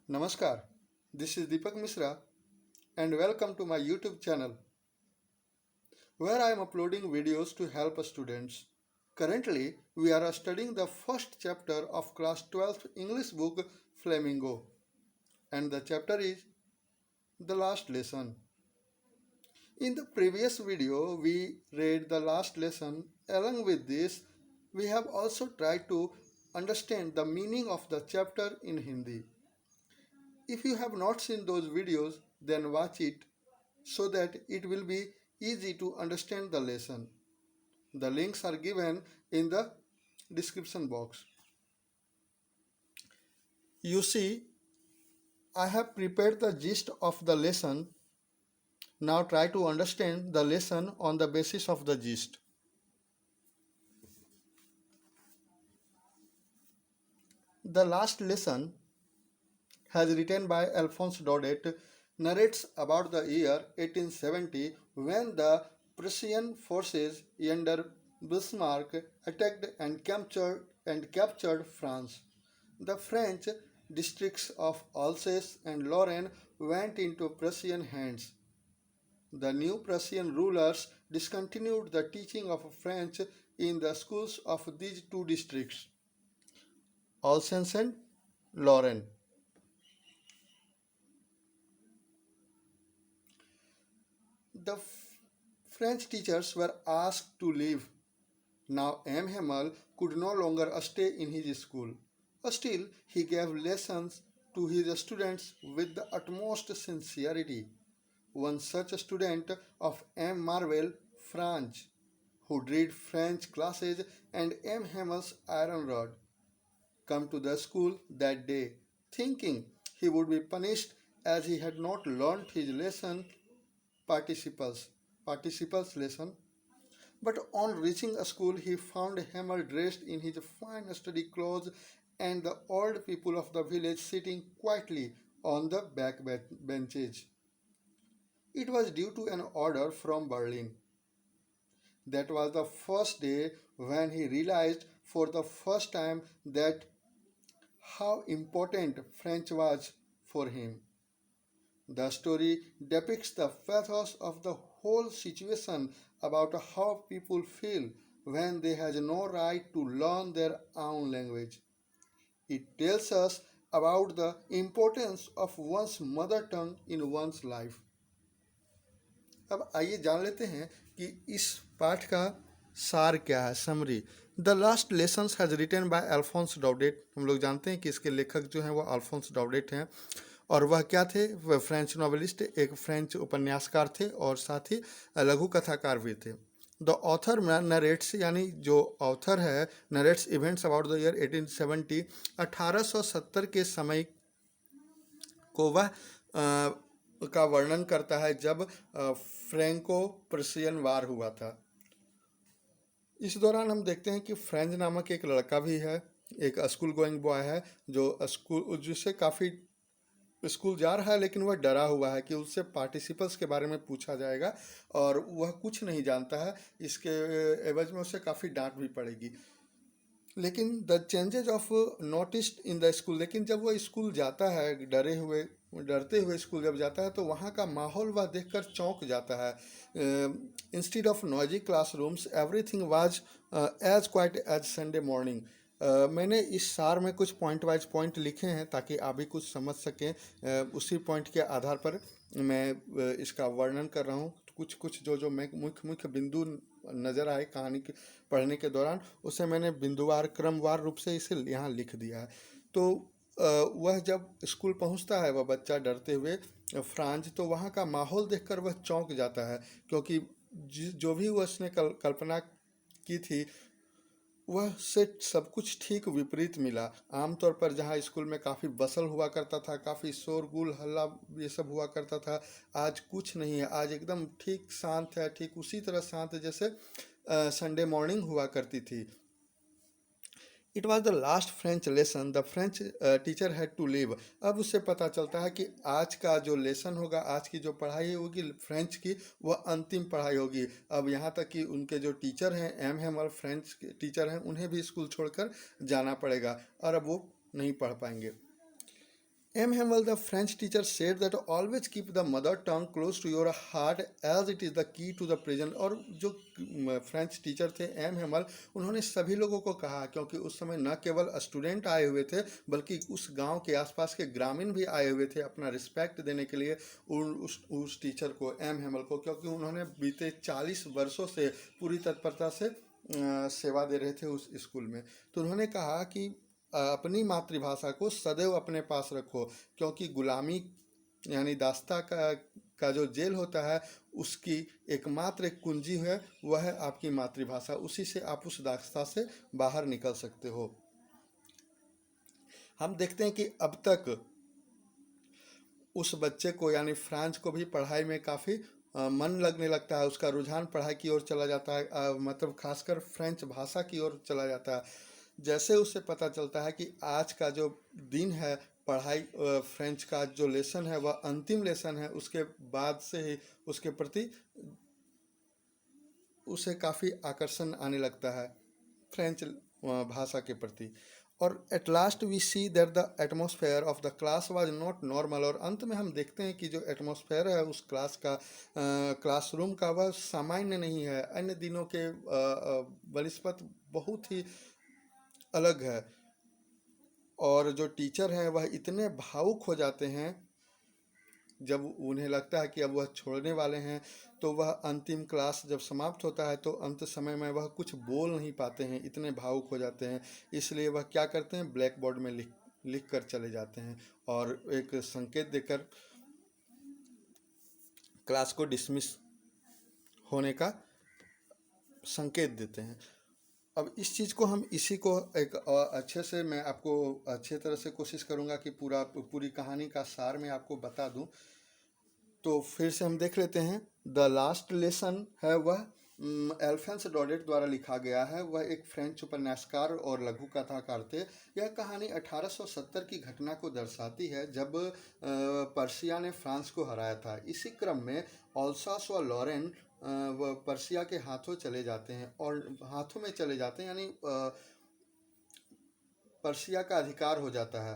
Namaskar, this is Deepak Misra and welcome to my YouTube channel where I am uploading videos to help students. Currently, we are studying the first chapter of class 12th English book Flamingo and the chapter is The Last Lesson. In the previous video, we read the last lesson. Along with this, we have also tried to understand the meaning of the chapter in Hindi. If you have not seen those videos, then watch it so that it will be easy to understand the lesson. The links are given in the description box. You see, I have prepared the gist of the lesson. Now try to understand the lesson on the basis of the gist. The last lesson, has written by Alphonse Daudet, narrates about the year 1870 when the Prussian forces under Bismarck attacked and captured France. The French districts of Alsace and Lorraine went into Prussian hands. The new Prussian rulers discontinued the teaching of French in the schools of these two districts, Alsace and Lorraine. The French teachers were asked to leave. Now M. Hamel could no longer stay in his school. Still, he gave lessons to his students with the utmost sincerity. One such student of M. Marvel, Franz, who did French classes and M. Hamel's iron rod, come to the school that day, thinking he would be punished as he had not learnt his lesson participles participles lesson. But on reaching a school, he found Hamel dressed in his fine study clothes and the old people of the village sitting quietly on the back benches. It was due to an order from Berlin. That was the first day when he realized for the first time that how important French was for him. The story depicts the pathos of the whole situation about how people feel when they have no right to learn their own language. It tells us about the importance of one's mother tongue in one's life. अब आइए जान लेते हैं कि इस पाठ का सार क्या है, summary. The last lessons has written by Alphonse Daudet. हम लोग जानते हैं कि इसके लेखक जो हैं वो अल्फोंस डॉडेट हैं और वह क्या थे? वह फ्रेंच नॉवेलिस्ट, एक फ्रेंच उपन्यासकार थे और साथ ही लघु कथाकार भी थे। द ऑथर नरेट्स, यानी जो ऑथर है, narrates events about the year 1870, 1870 के समय को वह का वर्णन करता है जब फ्रैंको प्रुसियन वार हुआ था। इस दौरान हम देखते हैं कि फ्रेंच नामक एक लड़का भी है, एक स्कूल गोइंग बॉय है जो स्कूल जिससे काफ़ी स्कूल जा रहा है, लेकिन वह डरा हुआ है कि उससे पार्टिसिपल्स के बारे में पूछा जाएगा और वह कुछ नहीं जानता है। इसके एवज में उसे काफ़ी डांट भी पड़ेगी। लेकिन the changes of noticed in the school, लेकिन जब वह स्कूल जाता है, डरते हुए स्कूल जब जाता है तो वहाँ का माहौल वह देखकर चौंक जाता है। Instead of noisy classrooms everything was as quite as Sunday morning. मैंने इस सार में कुछ पॉइंट वाइज पॉइंट लिखे हैं ताकि आप भी कुछ समझ सकें। उसी पॉइंट के आधार पर मैं इसका वर्णन कर रहा हूँ। कुछ कुछ जो मैं मुख्य मुख्य बिंदु नज़र आए कहानी के पढ़ने के दौरान, उसे मैंने बिंदुवार क्रमवार रूप से इसे यहाँ लिख दिया है। तो वह जब स्कूल पहुँचता है, वह बच्चा डरते हुए फ्रांज, तो वहाँ का माहौल देखकर वह चौंक जाता है क्योंकि जो भी उसने कल्पना की थी वह से सब कुछ ठीक विपरीत मिला। आमतौर पर जहाँ स्कूल में काफ़ी बसल हुआ करता था, काफ़ी शोरगुल हल्ला ये सब हुआ करता था, आज कुछ नहीं है। आज एकदम ठीक शांत है, ठीक उसी तरह शांत जैसे संडे मॉर्निंग हुआ करती थी। It was the last French lesson, the French teacher had to leave. अब उससे पता चलता है कि आज का जो लेसन होगा, आज की जो पढ़ाई होगी फ्रेंच की, वह अंतिम पढ़ाई होगी। अब यहाँ तक कि उनके जो टीचर हैं, एम हेमल फ्रेंच टीचर हैं, उन्हें भी स्कूल छोड़कर जाना पड़ेगा और अब वो नहीं पढ़ पाएंगे। M. Hamel, the French teacher, said that always keep the mother tongue close to your heart as it is the key to the present. और जो फ्रेंच टीचर थे एम हेमल, उन्होंने सभी लोगों को कहा, क्योंकि उस समय न केवल स्टूडेंट आए हुए थे बल्कि उस गांव के आसपास के ग्रामीण भी आए हुए थे अपना रिस्पेक्ट देने के लिए उस टीचर को, एम हेमल को, क्योंकि उन्होंने बीते 40 वर्षों से पूरी तत्परता से सेवा दे रहे थे उस स्कूल में। तो उन्होंने कहा कि अपनी मातृभाषा को सदैव अपने पास रखो, क्योंकि गुलामी यानी दास्ता का जो जेल होता है उसकी एकमात्र एक कुंजी है, वह है आपकी मातृभाषा। उसी से आप उस दास्ता से बाहर निकल सकते हो। हम देखते हैं कि अब तक उस बच्चे को यानी फ्रांस को भी पढ़ाई में काफ़ी मन लगने लगता है, उसका रुझान पढ़ाई की ओर चला जाता है, मतलब खासकर फ्रेंच भाषा की ओर चला जाता है। जैसे उसे पता चलता है कि आज का जो दिन है पढ़ाई फ्रेंच का जो लेसन है वह अंतिम लेसन है, उसके बाद से ही उसके प्रति उसे काफ़ी आकर्षण आने लगता है फ्रेंच भाषा के प्रति। और at last we see that the atmosphere of the class was not normal. और अंत में हम देखते हैं कि जो एटमॉस्फेयर है उस क्लास का, क्लासरूम का, वह सामान्य नहीं है, अन्य दिनों के बनिस्पत बहुत ही अलग है। और जो टीचर हैं वह इतने भावुक हो जाते हैं जब उन्हें लगता है कि अब वह छोड़ने वाले हैं, तो वह अंतिम क्लास जब समाप्त होता है तो अंत समय में वह कुछ बोल नहीं पाते हैं, इतने भावुक हो जाते हैं। इसलिए वह क्या करते हैं, ब्लैक बोर्ड में लिख कर चले जाते हैं और एक संकेत देकर क्लास को डिसमिस होने का संकेत देते हैं। अब इस चीज़ को हम इसी को एक अच्छे से मैं आपको अच्छे तरह से कोशिश करूँगा कि पूरी कहानी का सार मैं आपको बता दूँ। तो फिर से हम देख लेते हैं। द लास्ट लेसन है वह एल्फेंस डॉडेट द्वारा लिखा गया है। वह एक फ्रेंच उपन्यासकार और लघु कथाकार थे। यह कहानी 1870 की घटना को दर्शाती है जब पर्सिया ने फ्रांस को हराया था। इसी क्रम में ऑल्सास व लॉरेन वह पर्सिया के हाथों चले जाते हैं और हाथों में चले जाते हैं, यानी पर्सिया का अधिकार हो जाता है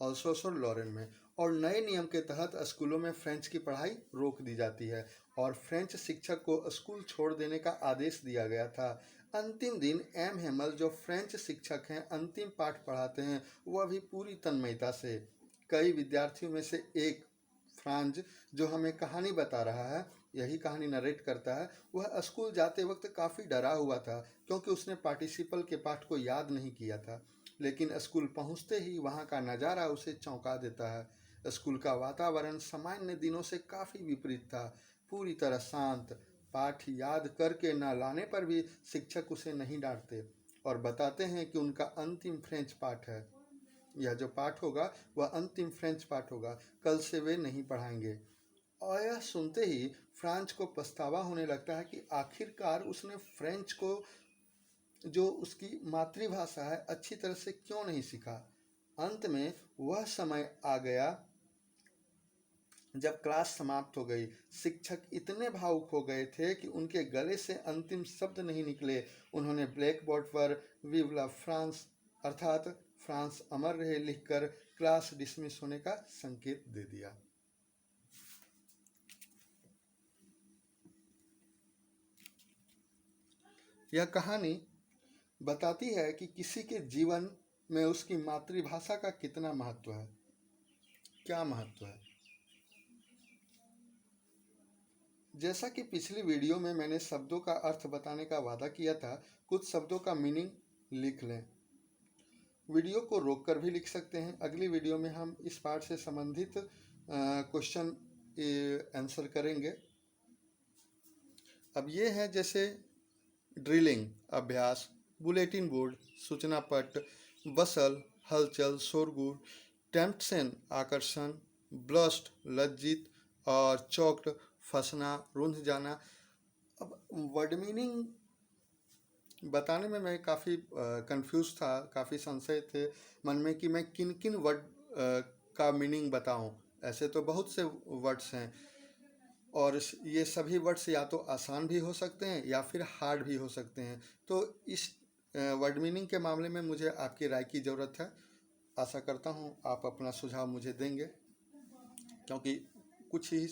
अल्सोस और लॉरेन में। और नए नियम के तहत स्कूलों में फ्रेंच की पढ़ाई रोक दी जाती है और फ्रेंच शिक्षक को स्कूल छोड़ देने का आदेश दिया गया था। अंतिम दिन एम हेमल जो फ्रेंच शिक्षक हैं अंतिम पाठ पढ़ाते हैं, वह भी पूरी तन्मयता से। कई विद्यार्थियों में से एक फ्रांज जो हमें कहानी बता रहा है, यही कहानी नरेट करता है, वह स्कूल जाते वक्त काफ़ी डरा हुआ था क्योंकि उसने पार्टिसिपल के पाठ को याद नहीं किया था। लेकिन स्कूल पहुंचते ही वहां का नज़ारा उसे चौंका देता है। स्कूल का वातावरण सामान्य दिनों से काफ़ी विपरीत था, पूरी तरह शांत। पाठ याद करके न लाने पर भी शिक्षक उसे नहीं डांटते और बताते हैं कि उनका अंतिम फ्रेंच पाठ है। यह जो पाठ होगा वह अंतिम फ्रेंच पाठ होगा, कल से वे नहीं पढ़ाएंगे। और यह सुनते ही फ्रांच को पछतावा होने लगता है कि आखिरकार उसने फ्रेंच को, जो उसकी मातृभाषा है, अच्छी तरह से क्यों नहीं सीखा। अंत में वह समय आ गया जब क्लास समाप्त हो गई। शिक्षक इतने भावुक हो गए थे कि उनके गले से अंतिम शब्द नहीं निकले। उन्होंने ब्लैक बोर्ड पर विव ला फ्रांस अर्थात फ्रांस अमर रहे लिखकर क्लास डिसमिस होने का संकेत दे दिया। यह कहानी बताती है कि किसी के जीवन में उसकी मातृभाषा का कितना महत्व है, क्या महत्व है। जैसा कि पिछली वीडियो में मैंने शब्दों का अर्थ बताने का वादा किया था, कुछ शब्दों का मीनिंग लिख लें। वीडियो को रोककर भी लिख सकते हैं। अगली वीडियो में हम इस पार्ट से संबंधित क्वेश्चन आंसर करेंगे। अब ये है जैसे ड्रिलिंग अभ्यास, बुलेटिन बोर्ड, सूचना पट, बसल हलचल, शोरगुल, टेम्पटेशन आकर्षण, ब्लस्ट लज्जित और चौक्ड फंसना, रुंध जाना। अब वर्ड मीनिंग बताने में मैं काफ़ी कंफ्यूज था, काफ़ी संशय थे मन में कि मैं किन किन वर्ड का मीनिंग बताऊं। ऐसे तो बहुत से वर्ड्स हैं और ये सभी वर्ड्स या तो आसान भी हो सकते हैं या फिर हार्ड भी हो सकते हैं। तो इस वर्ड मीनिंग के मामले में मुझे आपकी राय की ज़रूरत है। आशा करता हूँ आप अपना सुझाव मुझे देंगे, क्योंकि कुछ ही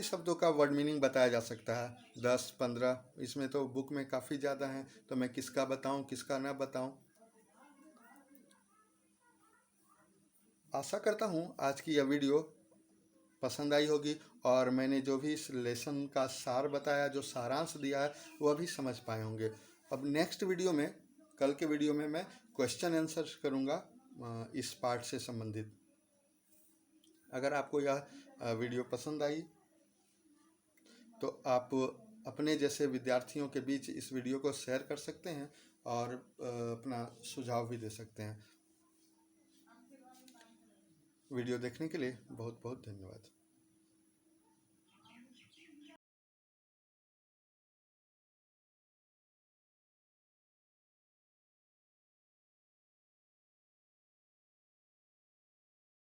शब्दों का वर्ड मीनिंग बताया जा सकता है। 10-15 इसमें तो बुक में काफ़ी ज़्यादा हैं, तो मैं किसका बताऊं किसका ना बताऊं। आशा करता हूं आज की यह वीडियो पसंद आई होगी और मैंने जो भी इस लेसन का सार बताया, जो सारांश दिया है, वह भी समझ पाए होंगे। अब नेक्स्ट वीडियो में, कल के वीडियो में मैं क्वेश्चन आंसर करूँगा इस पार्ट से संबंधित। अगर आपको यह वीडियो पसंद आई तो आप अपने जैसे विद्यार्थियों के बीच इस वीडियो को शेयर कर सकते हैं और अपना सुझाव भी दे सकते हैं। वीडियो देखने के लिए बहुत बहुत धन्यवाद।